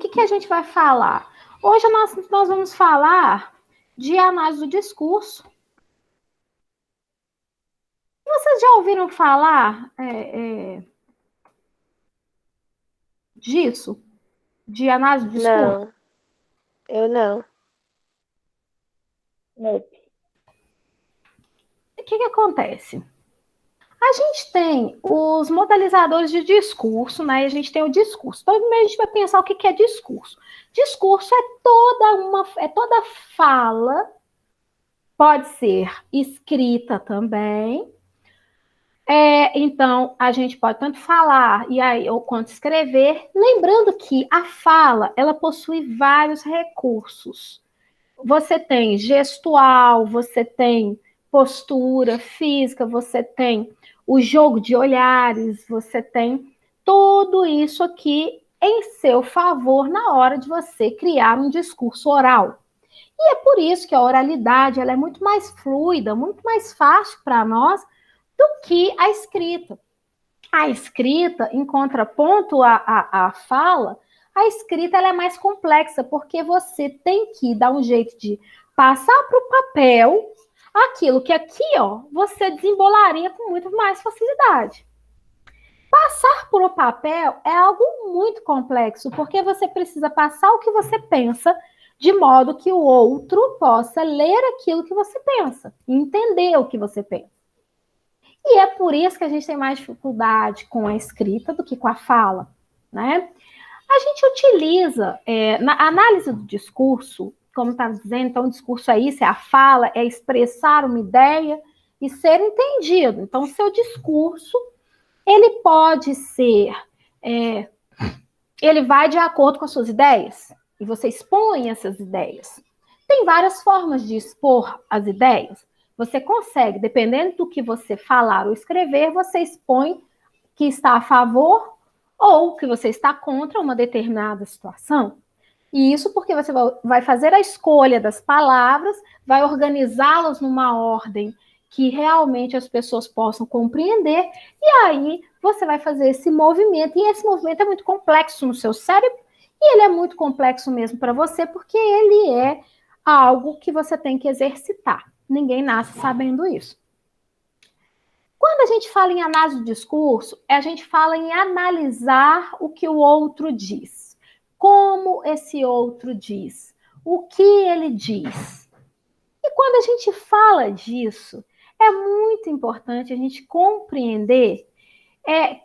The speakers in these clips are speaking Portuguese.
que a gente vai falar? Hoje nós vamos falar de análise do discurso. Vocês já ouviram falar disso? De análise do discurso? Não, eu não. O que acontece? A gente tem os modalizadores de discurso, né? E a gente tem o discurso. Então, primeiro a gente vai pensar o que é discurso. Discurso é toda fala, pode ser escrita também. Então, a gente pode tanto falar e aí, ou quanto escrever, lembrando que a fala ela possui vários recursos. Você tem gestual, você tem postura física, você tem o jogo de olhares, você tem tudo isso aqui em seu favor na hora de você criar um discurso oral. E é por isso que a oralidade ela é muito mais fluida, muito mais fácil para nós do que a escrita. A escrita, em contraponto à fala, a escrita ela é mais complexa, porque você tem que dar um jeito de passar para o papel aquilo que aqui, ó, você desembolaria com muito mais facilidade. Passar por o papel é algo muito complexo, porque você precisa passar o que você pensa, de modo que o outro possa ler aquilo que você pensa, entender o que você pensa. E é por isso que a gente tem mais dificuldade com a escrita do que com a fala, né? A gente utiliza, na análise do discurso, como estava dizendo, então o discurso é isso, é a fala, é expressar uma ideia e ser entendido. Então, o seu discurso, ele pode ser, ele vai de acordo com as suas ideias, e você expõe essas ideias. Tem várias formas de expor as ideias. Você consegue, dependendo do que você falar ou escrever, você expõe que está a favor ou que você está contra uma determinada situação. E isso porque você vai fazer a escolha das palavras, vai organizá-las numa ordem que realmente as pessoas possam compreender, e aí você vai fazer esse movimento, e esse movimento é muito complexo no seu cérebro, e ele é muito complexo mesmo para você, porque ele é algo que você tem que exercitar. Ninguém nasce sabendo isso. Quando a gente fala em análise do discurso, a gente fala em analisar o que o outro diz. Como esse outro diz. O que ele diz. E quando a gente fala disso, é muito importante a gente compreender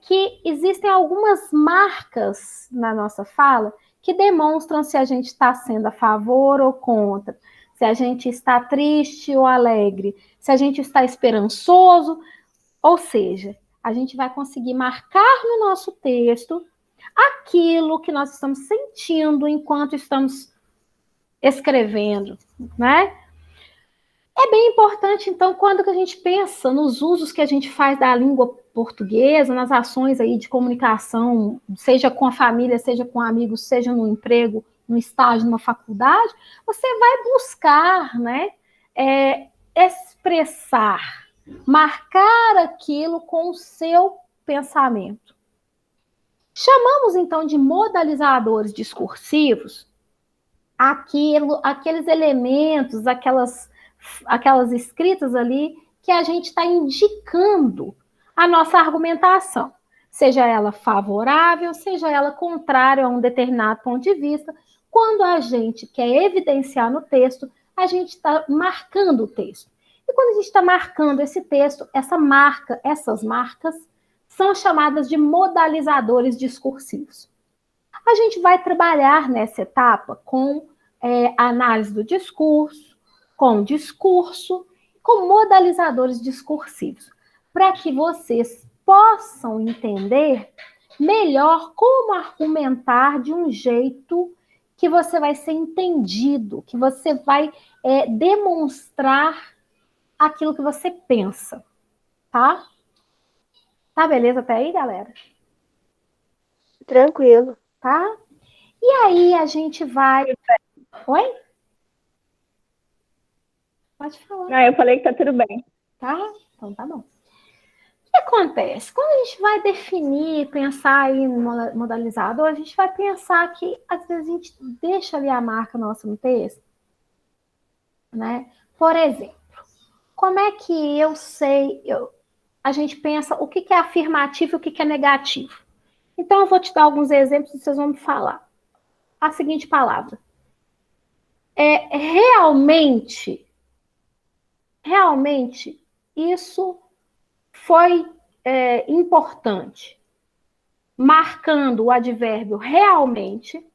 que existem algumas marcas na nossa fala que demonstram se a gente está sendo a favor ou contra, se a gente está triste ou alegre, se a gente está esperançoso. Ou seja, a gente vai conseguir marcar no nosso texto aquilo que nós estamos sentindo enquanto estamos escrevendo, né? É bem importante, então, quando que a gente pensa nos usos que a gente faz da língua portuguesa, nas ações aí de comunicação, seja com a família, seja com amigos, seja no emprego, no estágio, numa faculdade, você vai buscar, né, expressar, marcar aquilo com o seu pensamento. Chamamos, então, de modalizadores discursivos aqueles elementos, aquelas escritas ali que a gente está indicando a nossa argumentação, seja ela favorável, seja ela contrária a um determinado ponto de vista. Quando a gente quer evidenciar no texto, a gente está marcando o texto. E quando a gente está marcando esse texto, essas marcas são chamadas de modalizadores discursivos. A gente vai trabalhar nessa etapa com a análise do discurso, com modalizadores discursivos, para que vocês possam entender melhor como argumentar de um jeito que você vai ser entendido, que você vai demonstrar aquilo que você pensa, tá? Tá beleza até aí, galera? Tranquilo. Tá? E aí a gente vai... Oi? Pode falar. Ah, eu falei que tá tudo bem. Tá? Então tá bom. que acontece? Quando a gente vai definir, pensar em modalizador, a gente vai pensar que, às vezes, a gente deixa ali a marca nossa no texto, né? Por exemplo, como é que eu sei, a gente pensa o que é afirmativo e o que é negativo. Então, eu vou te dar alguns exemplos e vocês vão me falar. A seguinte palavra. Realmente, isso foi importante. Marcando o advérbio realmente,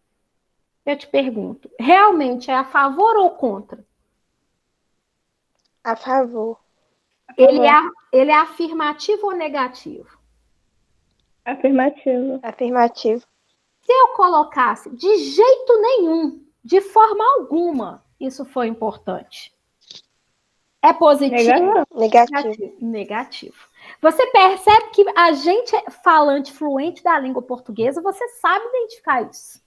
eu te pergunto, realmente é a favor ou contra? A favor. Ele é afirmativo ou negativo? Afirmativo. Afirmativo. Se eu colocasse de jeito nenhum, de forma alguma, isso foi importante. É positivo? Negativo. Negativo. Você percebe que a gente é falante fluente da língua portuguesa, você sabe identificar isso.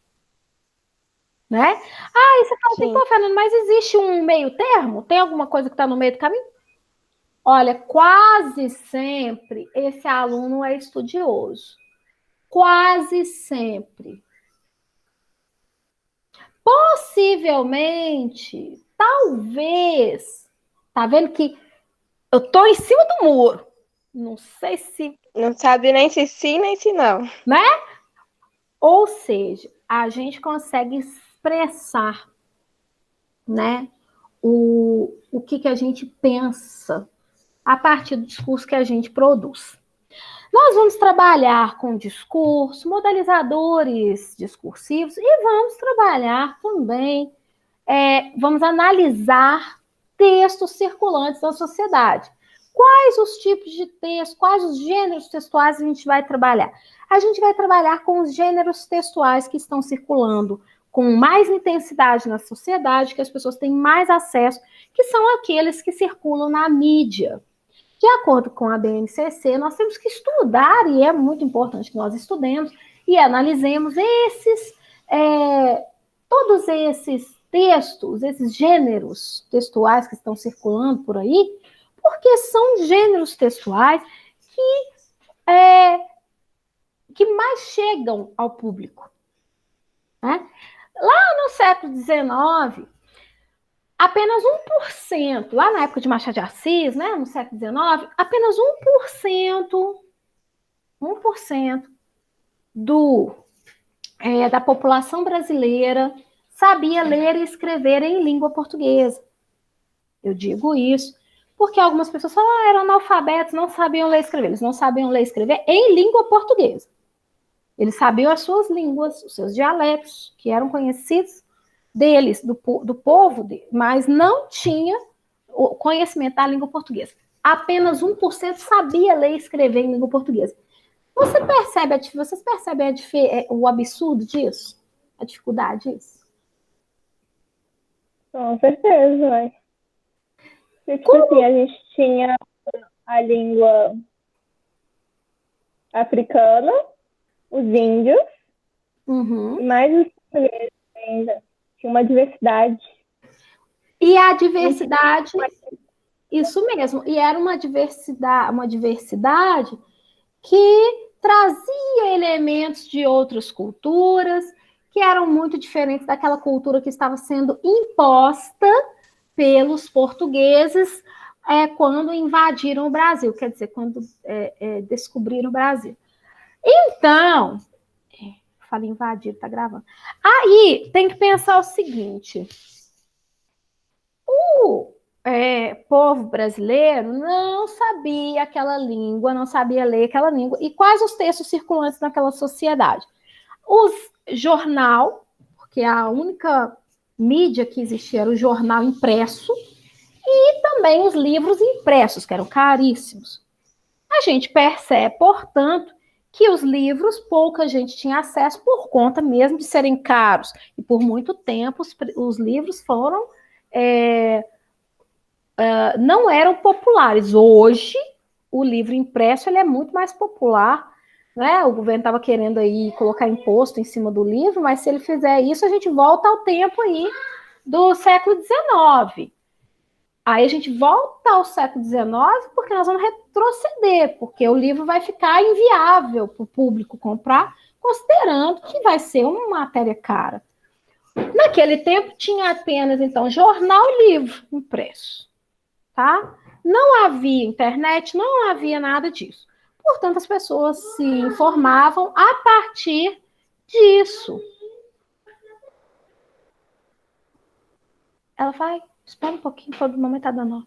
Né? Aí você fala assim, pô, Fernando, mas existe um meio termo? Tem alguma coisa que está no meio do caminho? Olha, quase sempre esse aluno é estudioso. Quase sempre. Possivelmente, talvez, tá vendo que eu tô em cima do muro. Não sei se... Não sabe nem se sim, nem se não. Né? Ou seja, a gente consegue expressar, né, o que a gente pensa a partir do discurso que a gente produz. Nós vamos trabalhar com discurso, modalizadores discursivos e vamos trabalhar também, vamos analisar textos circulantes na sociedade. Quais os tipos de texto, quais os gêneros textuais a gente vai trabalhar? A gente vai trabalhar com os gêneros textuais que estão circulando com mais intensidade na sociedade, que as pessoas têm mais acesso, que são aqueles que circulam na mídia. De acordo com a BNCC, nós temos que estudar, e é muito importante que nós estudemos e analisemos todos esses textos, esses gêneros textuais que estão circulando por aí, porque são gêneros textuais que mais chegam ao público. Né? Lá no século XIX, apenas 1%, lá na época de Machado de Assis, né, no século XIX, apenas 1% da população brasileira sabia ler e escrever em língua portuguesa. Eu digo isso porque algumas pessoas falam, eram analfabetos, não sabiam ler e escrever. Eles não sabiam ler e escrever em língua portuguesa. Eles sabiam as suas línguas, os seus dialetos, que eram conhecidos deles, do povo, mas não tinha o conhecimento da língua portuguesa. Apenas 1% sabia ler e escrever em língua portuguesa. Vocês percebem o absurdo disso? A dificuldade disso? Com certeza, vai. Tipo assim, a gente tinha a língua africana, os índios, e mais os portugueses ainda. Tinha uma diversidade. E a diversidade, isso mesmo, e era uma diversidade que trazia elementos de outras culturas, que eram muito diferentes daquela cultura que estava sendo imposta pelos portugueses quando invadiram o Brasil, quer dizer, quando descobriram o Brasil. Então, falei invadir, tá gravando. Aí tem que pensar o seguinte: o povo brasileiro não sabia aquela língua, não sabia ler aquela língua. E quais os textos circulantes naquela sociedade? Os jornal, porque a única mídia que existia era o jornal impresso, e também os livros impressos, que eram caríssimos. A gente percebe, portanto, que os livros pouca gente tinha acesso por conta mesmo de serem caros. E por muito tempo os livros foram não eram populares. Hoje, o livro impresso ele é muito mais popular. Né? O governo estava querendo aí colocar imposto em cima do livro, mas se ele fizer isso, a gente volta ao tempo aí do século XIX. Aí a gente volta ao século XIX, porque nós vamos retroceder, porque o livro vai ficar inviável para o público comprar, considerando que vai ser uma matéria cara. Naquele tempo tinha apenas, então, jornal e livro impresso, tá? Não havia internet, não havia nada disso. Portanto, as pessoas se informavam a partir disso. Ela vai, espera um pouquinho, todo momento está dando.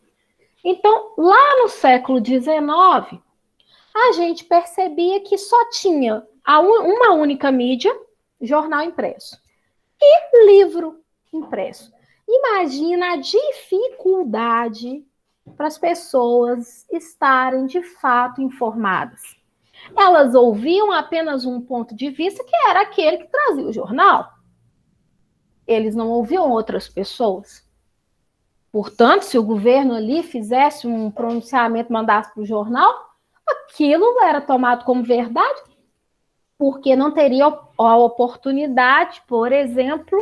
Então, lá no século XIX, a gente percebia que só tinha uma única mídia, jornal impresso, e livro impresso. Imagina a dificuldade para as pessoas estarem de fato informadas. Elas ouviam apenas um ponto de vista, que era aquele que trazia o jornal. Eles não ouviam outras pessoas. Portanto, se o governo ali fizesse um pronunciamento, mandasse para o jornal, aquilo era tomado como verdade, porque não teria a oportunidade, por exemplo,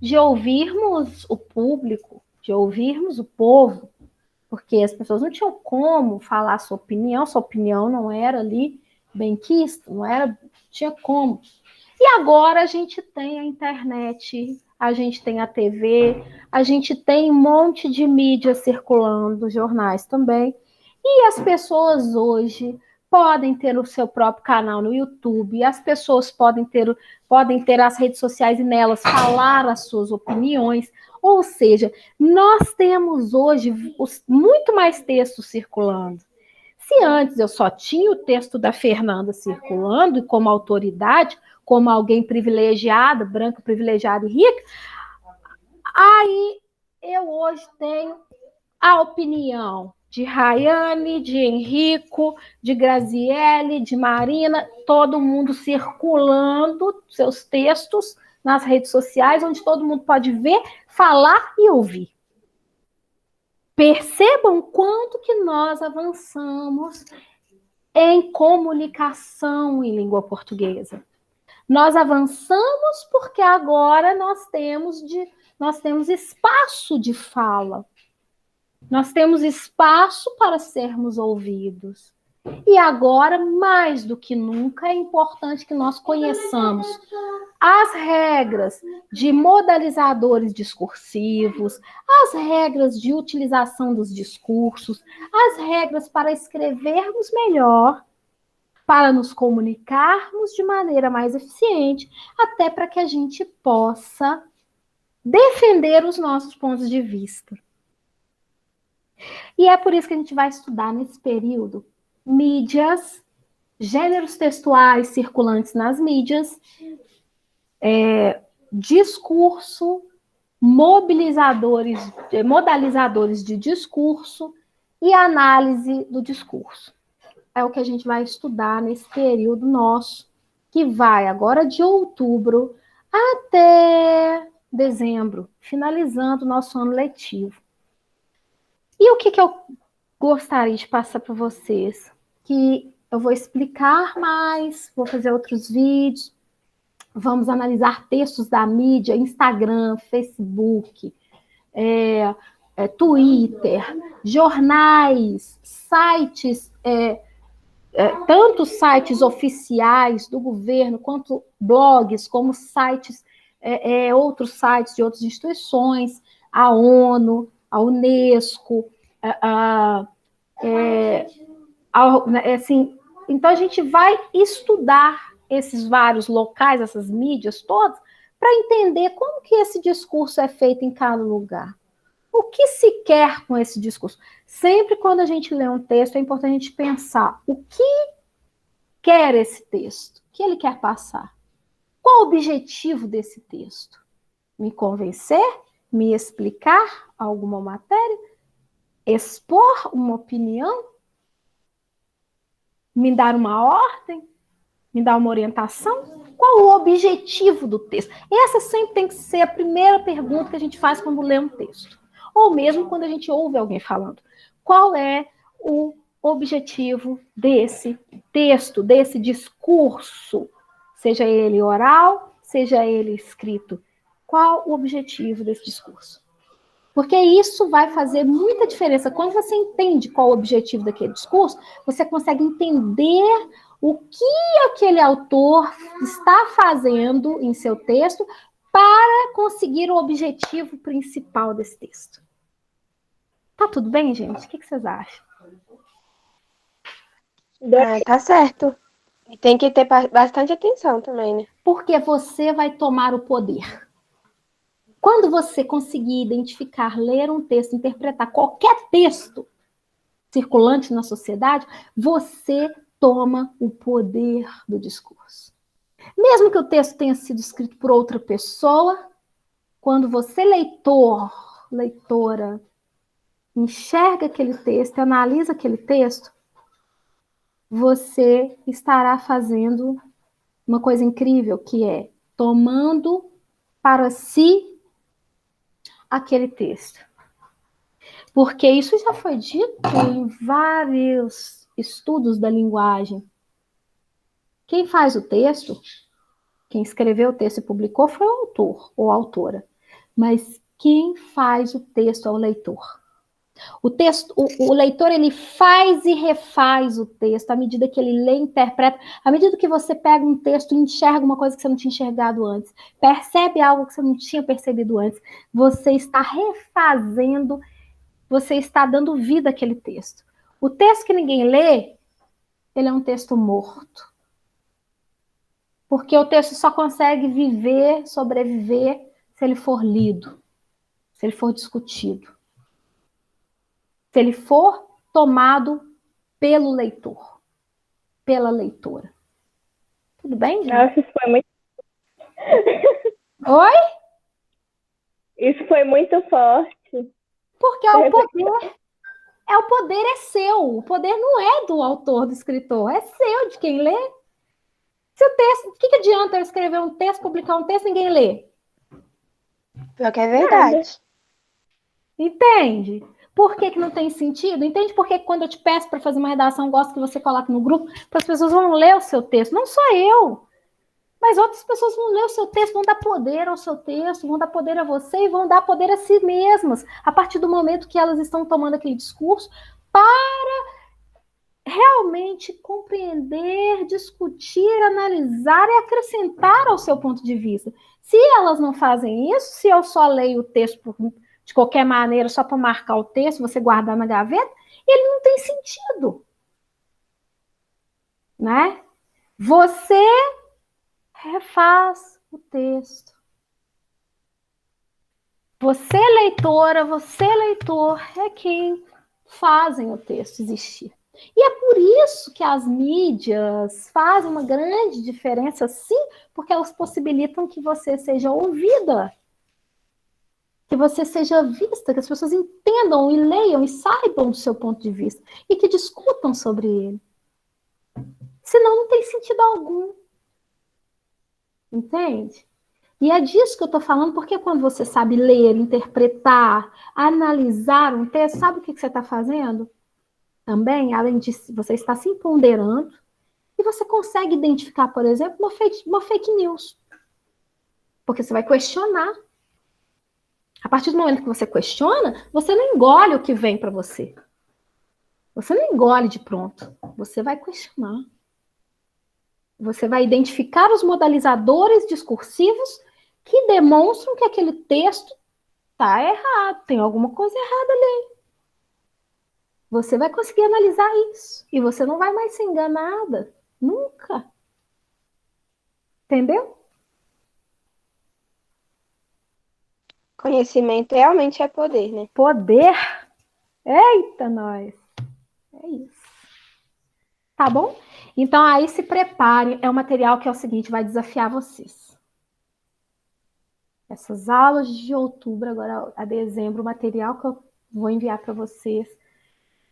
de ouvirmos o público, de ouvirmos o povo, porque as pessoas não tinham como falar sua opinião não era ali benquista, tinha como. E agora a gente tem a internet, a gente tem a TV, a gente tem um monte de mídia circulando, jornais também, e as pessoas hoje podem ter o seu próprio canal no YouTube, as pessoas podem ter as redes sociais e nelas falar as suas opiniões, ou seja, nós temos hoje muito mais textos circulando. Se antes eu só tinha o texto da Fernanda circulando como autoridade, como alguém privilegiada, branca, privilegiada e rica, aí eu hoje tenho a opinião de Rayane, de Henrico, de Graziele, de Marina, todo mundo circulando seus textos nas redes sociais, onde todo mundo pode ver, falar e ouvir. Percebam quanto que nós avançamos em comunicação em língua portuguesa. Nós avançamos porque agora nós temos espaço de fala. Nós temos espaço para sermos ouvidos. E agora, mais do que nunca, é importante que nós conheçamos as regras de modalizadores discursivos, as regras de utilização dos discursos, as regras para escrevermos melhor, para nos comunicarmos de maneira mais eficiente, até para que a gente possa defender os nossos pontos de vista. E é por isso que a gente vai estudar nesse período mídias, gêneros textuais circulantes nas mídias, discurso, modalizadores de discurso e análise do discurso. É o que a gente vai estudar nesse período nosso, que vai agora de outubro até dezembro, finalizando o nosso ano letivo. E o que eu gostaria de passar para vocês? Que eu vou explicar mais, vou fazer outros vídeos, vamos analisar textos da mídia, Instagram, Facebook, Twitter, jornais, sites, tanto sites oficiais do governo, quanto blogs, como sites, outros sites de outras instituições, a ONU, a Unesco, assim, então a gente vai estudar esses vários locais, essas mídias todas, para entender como que esse discurso é feito em cada lugar. O que se quer com esse discurso? Sempre quando a gente lê um texto, é importante a gente pensar o que quer esse texto, o que ele quer passar. Qual o objetivo desse texto? Me convencer? Me explicar alguma matéria? Expor uma opinião? Me dar uma ordem? Me dar uma orientação? Qual o objetivo do texto? Essa sempre tem que ser a primeira pergunta que a gente faz quando lê um texto. Ou mesmo quando a gente ouve alguém falando. Qual é o objetivo desse texto, desse discurso? Seja ele oral, seja ele escrito. Qual o objetivo desse discurso? Porque isso vai fazer muita diferença. Quando você entende qual o objetivo daquele discurso, você consegue entender o que aquele autor está fazendo em seu texto para conseguir o objetivo principal desse texto. Tá tudo bem, gente? O que vocês acham? Tá certo. E tem que ter bastante atenção também, né? Porque você vai tomar o poder. Quando você conseguir identificar, ler um texto, interpretar qualquer texto circulante na sociedade, você toma o poder do discurso. Mesmo que o texto tenha sido escrito por outra pessoa, quando você, leitor, leitora, enxerga aquele texto, analisa aquele texto, você estará fazendo uma coisa incrível, que é tomando para si aquele texto. Porque isso já foi dito em vários estudos da linguagem. Quem faz o texto, quem escreveu o texto e publicou foi o autor ou a autora. Mas quem faz o texto é o leitor. O texto, o leitor, ele faz e refaz o texto à medida que ele lê e interpreta, à medida que você pega um texto e enxerga uma coisa que você não tinha enxergado antes, percebe algo que você não tinha percebido antes, você está refazendo, você está dando vida àquele texto. O texto que ninguém lê, ele é um texto morto. Porque o texto só consegue viver, sobreviver, se ele for lido, se ele for discutido, se ele for tomado pelo leitor, pela leitora. Tudo bem, gente? Nossa, isso foi muito... Oi? Isso foi muito forte. Porque é o poder. O poder é seu. O poder não é do autor, do escritor. É seu, de quem lê. Se o texto... O que adianta eu escrever um texto, publicar um texto, ninguém lê? Pior que é verdade. Entende? Por que não tem sentido? Entende por que quando eu te peço para fazer uma redação, eu gosto que você coloque no grupo, para as pessoas vão ler o seu texto? Não só eu, mas outras pessoas vão ler o seu texto, vão dar poder ao seu texto, vão dar poder a você e vão dar poder a si mesmas, a partir do momento que elas estão tomando aquele discurso para realmente compreender, discutir, analisar e acrescentar ao seu ponto de vista. Se elas não fazem isso, se eu só leio o texto de qualquer maneira, só para marcar o texto, você guardar na gaveta, ele não tem sentido. Né? Você refaz o texto. Você, leitora, você, leitor, é quem fazem o texto existir. E é por isso que as mídias fazem uma grande diferença, sim, porque elas possibilitam que você seja ouvida, que você seja vista, que as pessoas entendam e leiam e saibam do seu ponto de vista e que discutam sobre ele. Senão não tem sentido algum. Entende? E é disso que eu estou falando, porque quando você sabe ler, interpretar, analisar um texto, sabe o que você está fazendo? Também, além disso, você está se empoderando e você consegue identificar, por exemplo, uma fake news. Porque você vai questionar. A partir do momento que você questiona, você não engole o que vem para você. Você não engole de pronto. Você vai questionar. Você vai identificar os modalizadores discursivos que demonstram que aquele texto está errado, tem alguma coisa errada ali. Você vai conseguir analisar isso. E você não vai mais ser enganada. Nunca. Entendeu? Conhecimento realmente é poder, né? Poder? Eita, nós! É isso. Tá bom? Então, aí se prepare. É um material que é o seguinte, vai desafiar vocês. Essas aulas de outubro, agora a dezembro, o material que eu vou enviar para vocês,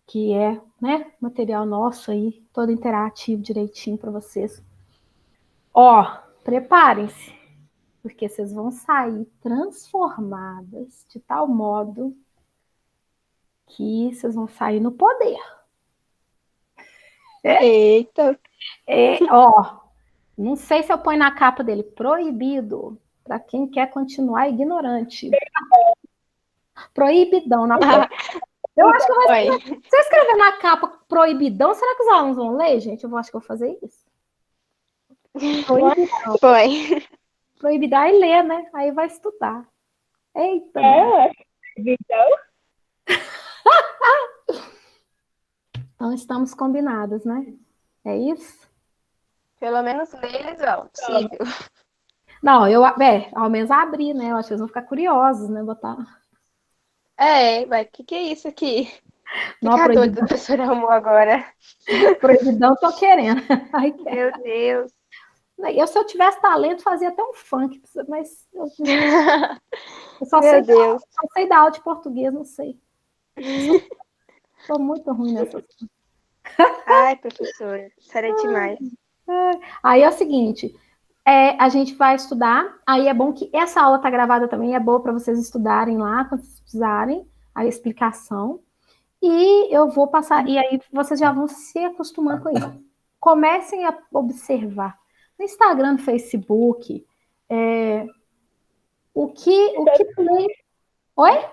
que é, né, material nosso aí, todo interativo, direitinho para vocês. Ó, preparem-se, porque vocês vão sair transformadas de tal modo que vocês vão sair no poder. Eita! Ó, não sei se eu ponho na capa dele, proibido, para quem quer continuar ignorante. Proibidão na capa. Eu acho que eu vou escrever. Se eu escrever na capa proibidão, será que os alunos vão ler, gente? Acho que eu vou fazer isso. Proibidão. Foi. Proibidão e ler, né? Aí vai estudar. Eita. Eu acho que proibidão. Então estamos combinados, né? É isso? Pelo menos neles, ó, possível. Não, ao menos abrir, né? Eu acho que eles vão ficar curiosos, né? Botar. Vai, que é isso aqui? Não, Fica doido, a professora arrumou agora. Proibidão, tô querendo. Ai, Meu Deus. Se eu tivesse talento, fazia até um funk, mas eu só Meu sei dar aula de português, não sei. Estou muito ruim nessas coisas. Ai, professora, sério demais. Aí é o seguinte, a gente vai estudar, aí é bom que essa aula tá gravada também, é boa para vocês estudarem lá, quando vocês precisarem, a explicação. E eu vou passar, e aí vocês já vão se acostumar com isso. Comecem a observar. No Instagram, no Facebook, o que tem... Oi?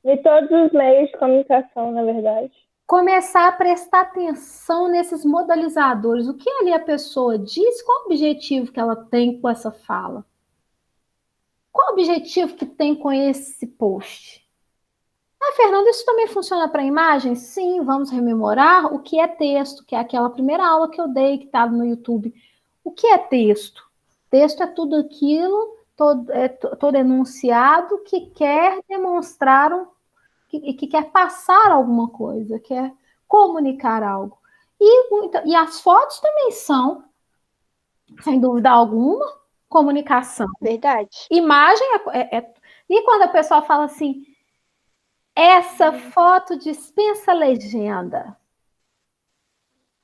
De todos os meios de comunicação, na verdade. Começar a prestar atenção nesses modalizadores. O que ali a pessoa diz, qual o objetivo que ela tem com essa fala? Qual o objetivo que tem com esse post? Fernanda, isso também funciona para imagem? Sim, vamos rememorar o que é texto, que é aquela primeira aula que eu dei, que estava no YouTube. O que é texto? Texto é tudo aquilo, todo enunciado que quer demonstrar que quer passar alguma coisa, quer comunicar algo. E as fotos também são, sem dúvida alguma, comunicação. Verdade. Imagem E quando a pessoa fala assim, essa foto dispensa legenda.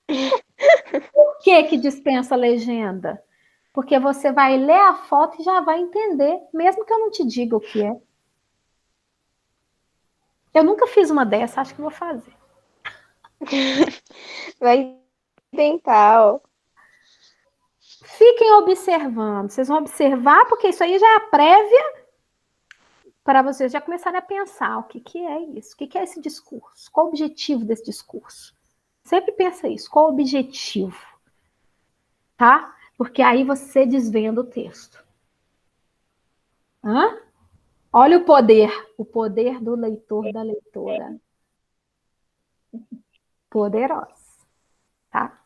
Por que dispensa legenda? Porque você vai ler a foto e já vai entender, mesmo que eu não te diga o que é. Eu nunca fiz uma dessa, acho que vou fazer. Vai tentar, ó. Fiquem observando. Vocês vão observar, porque isso aí já é a prévia para vocês já começarem a pensar o que é isso, o que é esse discurso, qual o objetivo desse discurso. Sempre pensa isso, qual o objetivo, tá? Porque aí você desvenda o texto. Hã? Olha o poder do leitor, da leitora. Poderosa, tá?